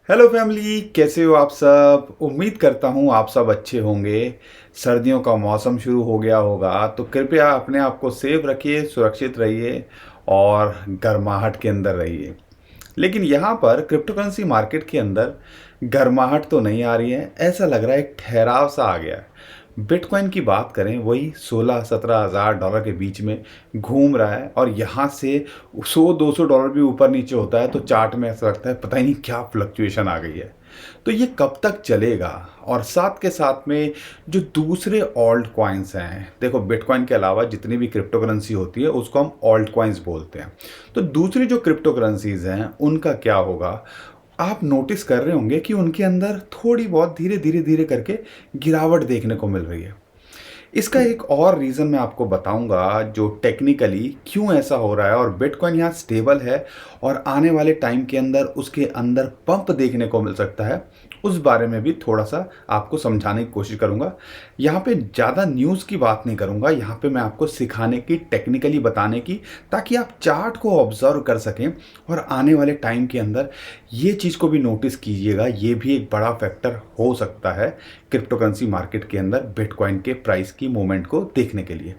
Hello family, कैसे हो आप सब। उम्मीद करता हूँ आप सब अच्छे होंगे। सर्दियों का मौसम शुरू हो गया होगा तो कृपया अपने आप को सेफ रखिए, सुरक्षित रहिए और गर्माहट के अंदर रहिए। लेकिन यहाँ पर क्रिप्टो करेंसी मार्केट के अंदर गर्माहट तो नहीं आ रही है, ऐसा लग रहा है एक ठहराव सा आ गया है। बिटकॉइन की बात करें, वही 16-17 हज़ार डॉलर के बीच में घूम रहा है और यहाँ से 100-200 डॉलर भी ऊपर नीचे होता है तो चार्ट में ऐसा लगता है पता ही नहीं क्या फ्लक्चुएशन आ गई है। तो ये कब तक चलेगा। और साथ के साथ में जो दूसरे ऑल्ट कॉइन्स हैं, देखो बिटकॉइन के अलावा जितनी भी क्रिप्टो करेंसी होती है उसको हम ऑल्ट कॉइन्स बोलते हैं। तो दूसरी जो क्रिप्टो करेंसीज हैं उनका क्या होगा। आप नोटिस कर रहे होंगे कि उनके अंदर थोड़ी बहुत धीरे धीरे धीरे करके गिरावट देखने को मिल रही है। इसका एक और रीज़न मैं आपको बताऊंगा जो टेक्निकली क्यों ऐसा हो रहा है, और बिटकॉइन यहाँ स्टेबल है और आने वाले टाइम के अंदर उसके अंदर पंप देखने को मिल सकता है। उस बारे में भी थोड़ा सा आपको समझाने की कोशिश करूंगा। यहाँ पे ज़्यादा न्यूज़ की बात नहीं करूंगा, यहाँ पे मैं आपको सिखाने की, टेक्निकली बताने की, ताकि आप चार्ट को ऑब्जर्व कर सकें और आने वाले टाइम के अंदर ये चीज़ को भी नोटिस कीजिएगा। ये भी एक बड़ा फैक्टर हो सकता है क्रिप्टो करेंसी मार्केट के अंदर बिटकॉइन के प्राइस की मूवमेंट को देखने के लिए।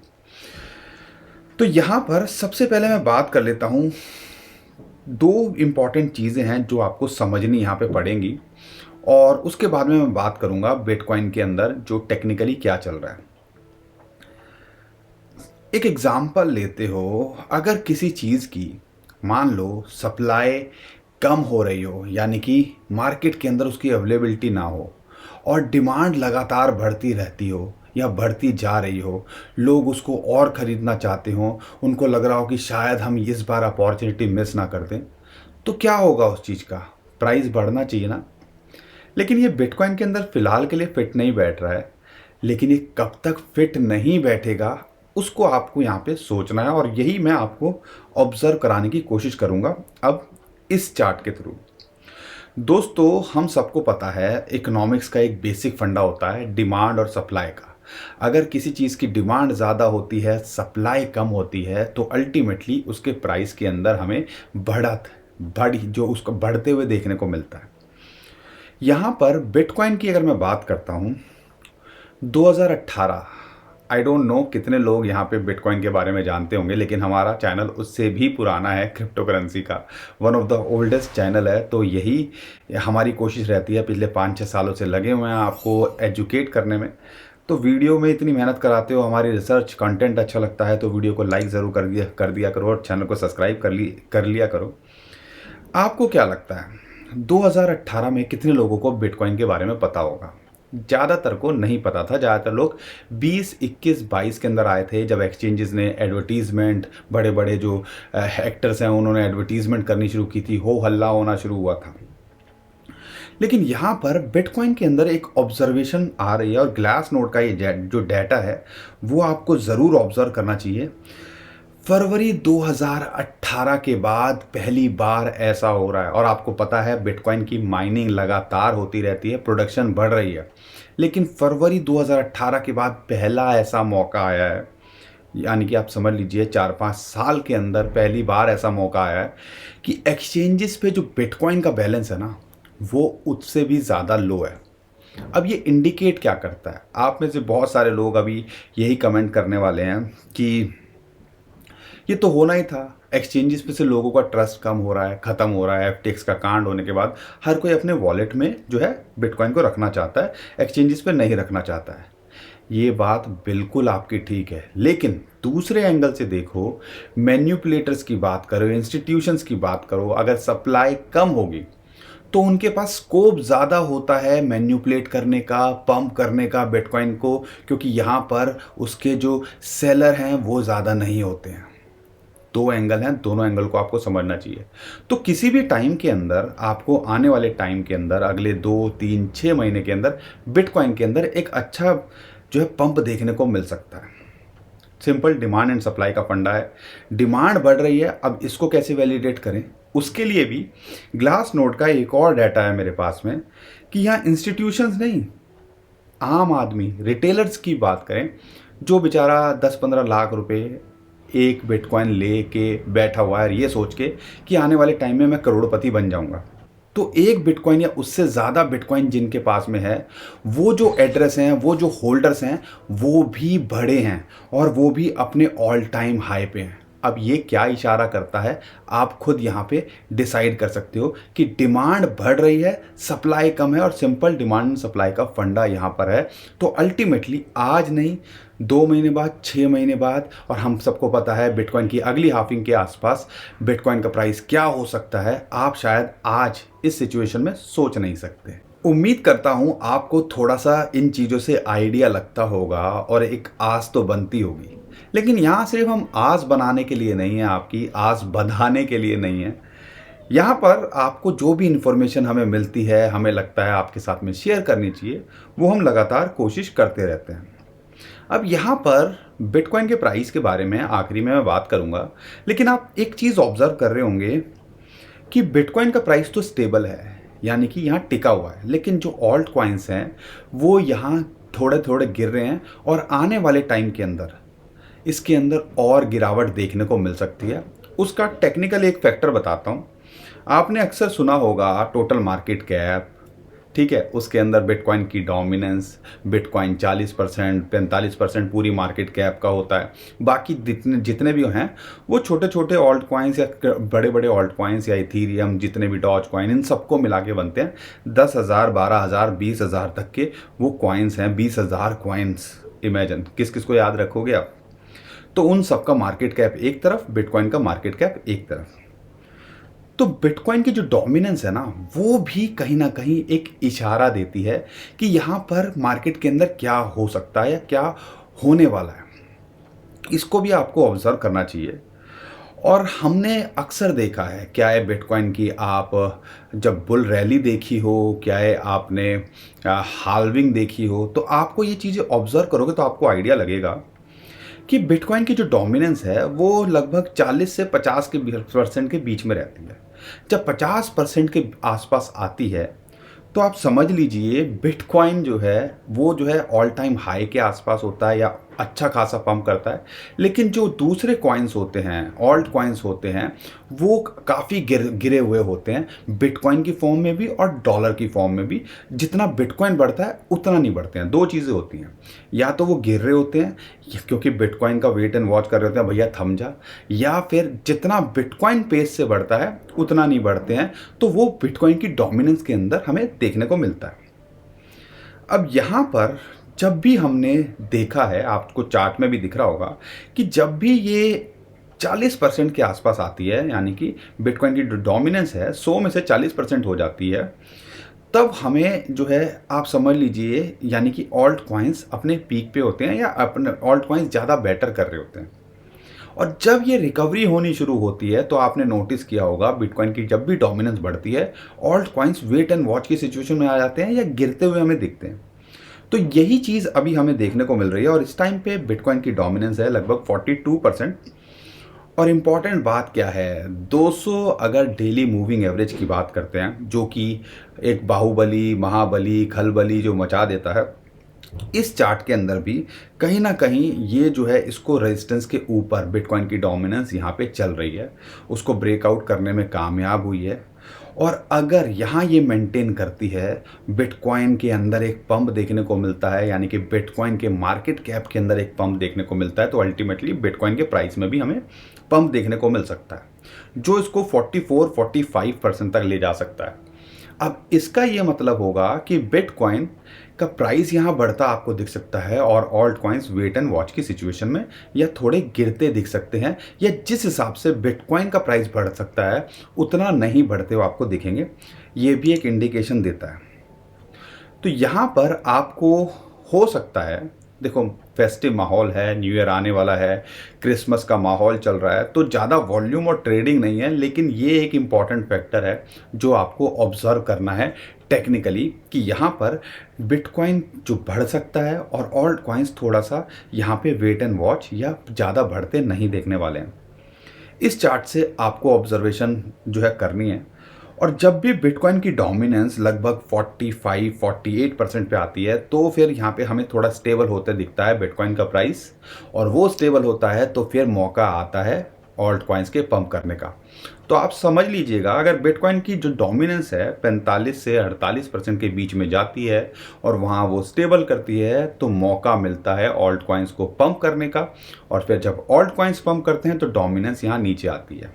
तो यहाँ पर सबसे पहले मैं बात कर लेता हूँ, दो इम्पॉर्टेंट चीज़ें हैं जो आपको समझनी यहाँ पे पड़ेंगी और उसके बाद में मैं बात करूँगा बिटकॉइन के अंदर जो टेक्निकली क्या चल रहा है। एक एग्जांपल लेते हो, अगर किसी चीज़ की मान लो सप्लाई कम हो रही हो, यानी कि मार्केट के अंदर उसकी अवेलेबिलिटी ना हो और डिमांड लगातार बढ़ती रहती हो या बढ़ती जा रही हो, लोग उसको और ख़रीदना चाहते हो, उनको लग रहा हो कि शायद हम इस बार अपॉर्चुनिटी मिस ना कर दें, तो क्या होगा उस चीज़ का। प्राइस बढ़ना चाहिए ना। लेकिन ये बिटकॉइन के अंदर फ़िलहाल के लिए फिट नहीं बैठ रहा है। लेकिन ये कब तक फिट नहीं बैठेगा उसको आपको यहाँ पे सोचना है और यही मैं आपको ऑब्जर्व कराने की कोशिश करूँगा अब इस चार्ट के थ्रू। दोस्तों, हम सबको पता है इकोनॉमिक्स का एक बेसिक फंडा होता है डिमांड और सप्लाई का। अगर किसी चीज़ की डिमांड ज़्यादा होती है, सप्लाई कम होती है, तो अल्टीमेटली उसके प्राइस के अंदर हमें बढ़ी जो उसको बढ़ते हुए देखने को मिलता है। यहाँ पर बिटकॉइन की अगर मैं बात करता हूँ, 2018, आई डोंट नो कितने लोग यहाँ पे बिटकॉइन के बारे में जानते होंगे, लेकिन हमारा चैनल उससे भी पुराना है, क्रिप्टो करेंसी का one of the oldest channel है। तो यही हमारी कोशिश रहती है, पिछले 5-6 सालों से लगे हुए हैं आपको एजुकेट करने में। तो वीडियो में इतनी मेहनत कराते हो, हमारी रिसर्च कंटेंट अच्छा लगता है तो वीडियो को लाइक ज़रूर कर दिया करो और चैनल को सब्सक्राइब कर लिया करो। आपको क्या लगता है 2018 में कितने लोगों को बिटकॉइन के बारे में पता होगा। ज़्यादातर को नहीं पता था। ज़्यादातर लोग 20, 21, 22 के अंदर आए थे जब एक्सचेंजेस ने एडवर्टीजमेंट, बड़े बड़े जो एक्टर्स हैं उन्होंने एडवर्टीजमेंट करनी शुरू की थी, हो हल्ला होना शुरू हुआ था। लेकिन यहाँ पर बिटकॉइन के अंदर एक ऑब्जर्वेशन आ रही है और ग्लास नोड का ये जो डाटा है वो आपको ज़रूर ऑब्जर्व करना चाहिए। फरवरी 2018 के बाद पहली बार ऐसा हो रहा है। और आपको पता है बिटकॉइन की माइनिंग लगातार होती रहती है, प्रोडक्शन बढ़ रही है, लेकिन फरवरी 2018 के बाद पहला ऐसा मौका आया है, यानी कि आप समझ लीजिए 4-5 साल के अंदर पहली बार ऐसा मौका आया है कि एक्सचेंजेस पे जो बिटकॉइन का बैलेंस है ना वो उससे भी ज़्यादा लो है। अब ये इंडिकेट क्या करता है, आप में से बहुत सारे लोग अभी यही कमेंट करने वाले हैं कि ये तो होना ही था, एक्सचेंजेस पे से लोगों का ट्रस्ट कम हो रहा है, ख़त्म हो रहा है। एफटीएक्स का कांड होने के बाद हर कोई अपने वॉलेट में जो है बिटकॉइन को रखना चाहता है, एक्सचेंजेस पे नहीं रखना चाहता है। ये बात बिल्कुल आपकी ठीक है, लेकिन दूसरे एंगल से देखो, मैन्युपुलेटर्स की बात करो, इंस्टीट्यूशंस की बात करो, अगर सप्लाई कम होगी तो उनके पास स्कोप ज़्यादा होता है मैन्युपुलेट करने का, पंप करने का बिटकॉइन को, क्योंकि यहाँ पर उसके जो सेलर हैं वो ज़्यादा नहीं होते हैं। दो एंगल हैं, दोनों एंगल को आपको समझना चाहिए। तो किसी भी टाइम के अंदर आपको आने वाले टाइम के अंदर अगले 2-3-6 महीने के अंदर बिटकॉइन के अंदर एक अच्छा जो है पंप देखने को मिल सकता है। सिंपल डिमांड एंड सप्लाई का फंडा है। डिमांड बढ़ रही है, अब इसको कैसे वैलिडेट करें, उसके लिए भी ग्लास नोड का एक और डाटा है मेरे पास में कि यहाँ इंस्टीट्यूशंस नहीं, आम आदमी, रिटेलर्स की बात करें, जो बेचारा 10-15 लाख रुपए एक बिटकॉइन ले के बैठा हुआ है ये सोच के कि आने वाले टाइम में मैं करोड़पति बन जाऊंगा। तो एक बिटकॉइन या उससे ज़्यादा बिटकॉइन जिनके पास में है, वो जो एड्रेस हैं, वो जो होल्डर्स हैं, वो भी बड़े हैं और वो भी अपने ऑल टाइम हाई पे हैं। अब ये क्या इशारा करता है, आप खुद यहाँ पे डिसाइड कर सकते हो कि डिमांड बढ़ रही है, सप्लाई कम है, और सिंपल डिमांड एंड सप्लाई का फंडा यहाँ पर है। तो अल्टीमेटली आज नहीं, 2 महीने बाद, 6 महीने बाद, और हम सबको पता है बिटकॉइन की अगली हाफिंग के आसपास बिटकॉइन का प्राइस क्या हो सकता है, आप शायद आज इस सिचुएशन में सोच नहीं सकते। उम्मीद करता हूँ आपको थोड़ा सा इन चीज़ों से आइडिया लगता होगा और एक आस तो बनती होगी। लेकिन यहाँ सिर्फ हम आस बनाने के लिए नहीं है, आपकी आस बंधाने के लिए नहीं है। यहाँ पर आपको जो भी इन्फॉर्मेशन हमें मिलती है, हमें लगता है आपके साथ में शेयर करनी चाहिए, वो हम लगातार कोशिश करते रहते हैं। अब यहाँ पर बिटकॉइन के प्राइस के बारे में आखिरी में मैं बात करूँगा, लेकिन आप एक चीज़ ऑब्जर्व कर रहे होंगे कि बिटकॉइन का प्राइस तो स्टेबल है, यानी कि यहाँ टिका हुआ है, लेकिन जो ऑल्ट कॉइन्स हैं वो यहाँ थोड़े थोड़े गिर रहे हैं, और आने वाले टाइम के अंदर इसके अंदर और गिरावट देखने को मिल सकती है। उसका टेक्निकल एक फैक्टर बताता हूँ। आपने अक्सर सुना होगा टोटल मार्केट कैप, ठीक है, उसके अंदर बिटकॉइन की डोमिनेंस, बिटकॉइन 40% 45% पूरी मार्केट कैप का होता है। बाकी जितने जितने भी हैं वो छोटे छोटे ऑल्ट कॉइन्स या बड़े बड़े ऑल्ट कॉइन्स या इथीरियम, जितने भी डॉज कॉइन, इन सबको मिला के बनते हैं 10,000 12,000 20,000 तक के वो कॉइन्स हैं। 20,000 कॉइन्स, इमेजिन किस किस को याद रखोगे आप। तो उन सबका मार्केट कैप एक तरफ, बिटकॉइन का मार्केट कैप एक तरफ। तो बिटकॉइन की जो डोमिनेंस है ना, वो भी कहीं ना कहीं एक इशारा देती है कि यहाँ पर मार्केट के अंदर क्या हो सकता है या क्या होने वाला है। इसको भी आपको ऑब्जर्व करना चाहिए। और हमने अक्सर देखा है, क्या है बिटकॉइन की, आप जब बुल रैली देखी हो, क्या है आपने हाल्विंग देखी हो, तो आपको ये चीज़ें ऑब्जर्व करोगे तो आपको आइडिया लगेगा कि बिटकॉइन की जो डोमिनेंस है वो लगभग 40 से 50% के बीच में रहती है। जब 50% के आसपास आती है तो आप समझ लीजिए बिटकॉइन जो है वो जो है ऑल टाइम हाई के आसपास होता है या अच्छा खासा पंप करता है। लेकिन जो दूसरे कॉइन्स होते हैं, ऑल्ट कॉइन्स होते हैं, वो काफ़ी गिरे हुए होते हैं, बिटकॉइन की फॉर्म में भी और डॉलर की फॉर्म में भी। जितना बिटकॉइन बढ़ता है उतना नहीं बढ़ते हैं। दो चीज़ें होती हैं, या तो वो गिर रहे होते हैं क्योंकि बिटकॉइन का वेट एंड वॉच कर रहे होते हैं, भैया थम जा, या फिर जितना बिटकॉइन पेस से बढ़ता है उतना नहीं बढ़ते हैं। तो वो बिटकॉइन की डोमिनेंस के अंदर हमें देखने को मिलता है। अब यहाँ पर जब भी हमने देखा है, आपको चार्ट में भी दिख रहा होगा कि जब भी ये 40% के आसपास आती है, यानी कि बिटकॉइन की जो डोमिनेंस है 100 में से 40% हो जाती है, तब हमें जो है आप समझ लीजिए, यानी कि ऑल्ट कॉइन्स अपने पीक पे होते हैं या अपने ऑल्ट कॉइन्स ज़्यादा बेटर कर रहे होते हैं। और जब ये रिकवरी होनी शुरू होती है तो आपने नोटिस किया होगा बिटकॉइन की जब भी डोमिनेंस बढ़ती है, alt coins wait and watch की सिचुएशन में आ जाते हैं या गिरते हुए हमें दिखते हैं। तो यही चीज़ अभी हमें देखने को मिल रही है, और इस टाइम पे बिटकॉइन की डोमिनेंस है लगभग 42%। और इम्पॉर्टेंट बात क्या है, 200 अगर डेली मूविंग एवरेज की बात करते हैं, जो कि एक बाहुबली, महाबली, खलबली जो मचा देता है, इस चार्ट के अंदर भी कहीं ना कहीं ये जो है इसको रेजिस्टेंस के ऊपर बिटकॉइन की डोमिनेंस यहाँ पे चल रही है, उसको ब्रेकआउट करने में कामयाब हुई है। और अगर यहाँ ये मेंटेन करती है, बिटकॉइन के अंदर एक पंप देखने को मिलता है, यानी कि बिटकॉइन के मार्केट कैप के अंदर एक पंप देखने को मिलता है, तो अल्टीमेटली बिटकॉइन के प्राइस में भी हमें पंप देखने को मिल सकता है, जो इसको 44-45% तक ले जा सकता है। अब इसका ये मतलब होगा कि बिटकॉइन का प्राइस यहाँ बढ़ता आपको दिख सकता है, और alt coins wait and watch की सिचुएशन में या थोड़े गिरते दिख सकते हैं, या जिस हिसाब से बिटकॉइन का प्राइस बढ़ सकता है उतना नहीं बढ़ते हुए आपको दिखेंगे। ये भी एक इंडिकेशन देता है। तो यहाँ पर आपको हो सकता है, देखो फेस्टिव माहौल है, न्यू ईयर आने वाला है, क्रिसमस का माहौल चल रहा है, तो ज़्यादा वॉल्यूम और ट्रेडिंग नहीं है, लेकिन ये एक इम्पॉर्टेंट फैक्टर है जो आपको ऑब्जर्व करना है टेक्निकली, कि यहाँ पर बिटकॉइन जो बढ़ सकता है और ऑल्ट कॉइन्स थोड़ा सा यहाँ पे वेट एंड वॉच या ज़्यादा बढ़ते नहीं देखने वाले हैं। इस चार्ट से आपको ऑब्जर्वेशन जो है करनी है। और जब भी बिटकॉइन की डोमिनेंस लगभग 45-48% पे आती है, तो फिर यहाँ पे हमें थोड़ा स्टेबल होते दिखता है बिटकॉइन का प्राइस, और वो स्टेबल होता है तो फिर मौका आता है ऑल्ट कॉइन्स के पंप करने का। तो आप समझ लीजिएगा, अगर बिटकॉइन की जो डोमिनेंस है 45 से 48% के बीच में जाती है और वहाँ वो स्टेबल करती है, तो मौका मिलता है ऑल्ट कॉइन्स को पंप करने का। और फिर जब ऑल्ट कॉइन्स पंप करते हैं तो डोमिनेंस यहाँ नीचे आती है।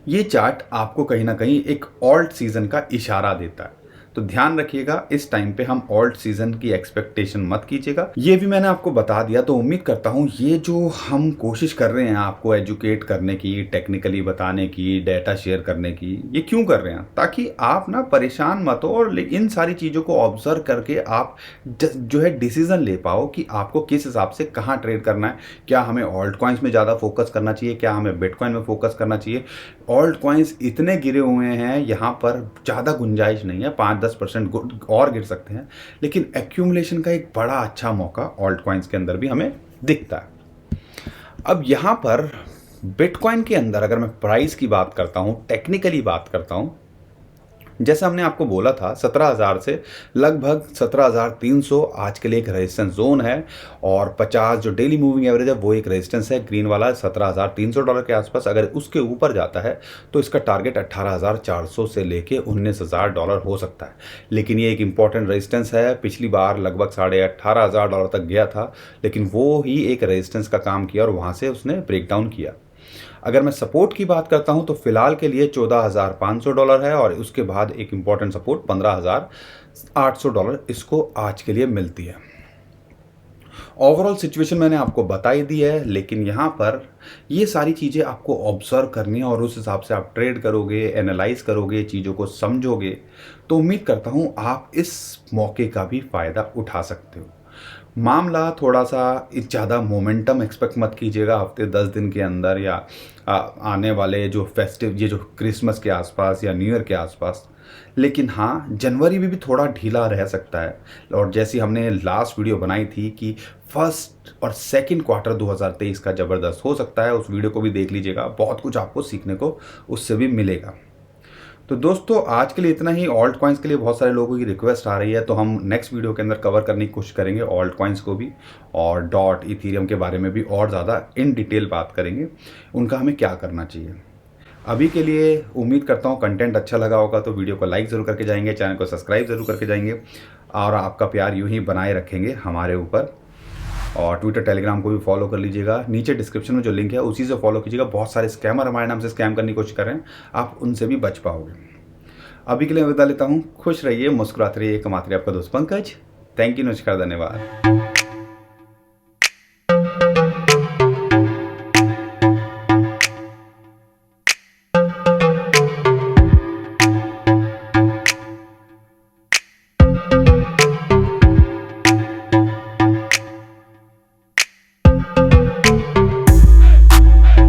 ये चार्ट आपको कहीं ना कहीं एक ऑल्ट सीजन का इशारा देता है, तो ध्यान रखिएगा इस टाइम पे हम ऑल्ट सीजन की एक्सपेक्टेशन मत कीजिएगा। ये भी मैंने आपको बता दिया, तो उम्मीद करता हूँ ये जो हम कोशिश कर रहे हैं आपको एजुकेट करने की, टेक्निकली बताने की, डेटा शेयर करने की, ये क्यों कर रहे हैं, ताकि आप ना परेशान मत हो और इन सारी चीज़ों को ऑब्जर्व करके आप जो है डिसीजन ले पाओ कि आपको किस हिसाब से कहाँ ट्रेड करना है। क्या हमें ऑल्ट कॉइन्स में ज़्यादा फोकस करना चाहिए, क्या हमें बिटकॉइन में फोकस करना चाहिए। ऑल्ट कॉइन्स इतने गिरे हुए हैं, यहाँ पर ज़्यादा गुंजाइश नहीं है, 5-10% और गिर सकते हैं, लेकिन एक्यूमुलेशन का एक बड़ा अच्छा मौका ऑल्ट कॉइन्स के अंदर भी हमें दिखता है। अब यहाँ पर बिटकॉइन के अंदर अगर मैं प्राइस की बात करता हूँ, टेक्निकली बात करता हूँ, जैसा हमने आपको बोला था 17,000 से लगभग 17,300 आज के लिए एक रेजिस्टेंस जोन है, और 50 जो डेली मूविंग एवरेज है वो एक रेजिस्टेंस है ग्रीन वाला $17,300 के आसपास। अगर उसके ऊपर जाता है तो इसका टारगेट 18,400 से लेके $19,000 हो सकता है। लेकिन ये एक इंपॉर्टेंट रेजिस्टेंस है, पिछली बार लगभग $18,500 तक गया था, लेकिन वो ही एक रेजिस्टेंस का काम किया और वहाँ से उसने ब्रेकडाउन किया। अगर मैं सपोर्ट की बात करता हूं तो फिलहाल के लिए $14,500 है, और उसके बाद एक इंपॉर्टेंट सपोर्ट $15,800 इसको आज के लिए मिलती है। ओवरऑल सिचुएशन मैंने आपको बताई दी है, लेकिन यहाँ पर ये सारी चीज़ें आपको ऑब्जर्व करनी है और उस हिसाब से आप ट्रेड करोगे, एनालाइज करोगे, चीज़ों को समझोगे, तो उम्मीद करता हूँ आप इस मौके का भी फ़ायदा उठा सकते हो। मामला थोड़ा सा ज़्यादा मोमेंटम एक्सपेक्ट मत कीजिएगा हफ्ते 10 दिन के अंदर, या आने वाले जो फेस्टिव, ये जो क्रिसमस के आसपास या न्यू ईयर के आसपास। लेकिन हाँ, जनवरी में भी थोड़ा ढीला रह सकता है। और जैसी हमने लास्ट वीडियो बनाई थी कि फर्स्ट और सेकंड क्वार्टर 2023 का ज़बरदस्त हो सकता है, उस वीडियो को भी देख लीजिएगा, बहुत कुछ आपको सीखने को उससे भी मिलेगा। तो दोस्तों आज के लिए इतना ही। ऑल्ट कॉइन्स के लिए बहुत सारे लोगों की रिक्वेस्ट आ रही है, तो हम नेक्स्ट वीडियो के अंदर कवर करने की कोशिश करेंगे ऑल्ट कॉइन्स को भी, और डॉट इथीरियम के बारे में भी और ज़्यादा इन डिटेल बात करेंगे, उनका हमें क्या करना चाहिए। अभी के लिए उम्मीद करता हूँ कंटेंट अच्छा लगा होगा, तो वीडियो को लाइक ज़रूर करके जाएंगे, चैनल को सब्सक्राइब ज़रूर करके जाएंगे, और आपका प्यार यूँ ही बनाए रखेंगे हमारे ऊपर। और ट्विटर टेलीग्राम को भी फॉलो कर लीजिएगा, नीचे डिस्क्रिप्शन में जो लिंक है उसी से फॉलो कीजिएगा। बहुत सारे स्कैमर हमारे नाम से स्कैम करने की कोशिश कर रहे हैं, आप उनसे भी बच पाओगे। अभी के लिए विदा लेता हूँ, खुश रहिए, मुस्कुराते रहिए, कमाते रहिए, आपका दोस्त पंकज। थैंक यू, नमस्कार, धन्यवाद।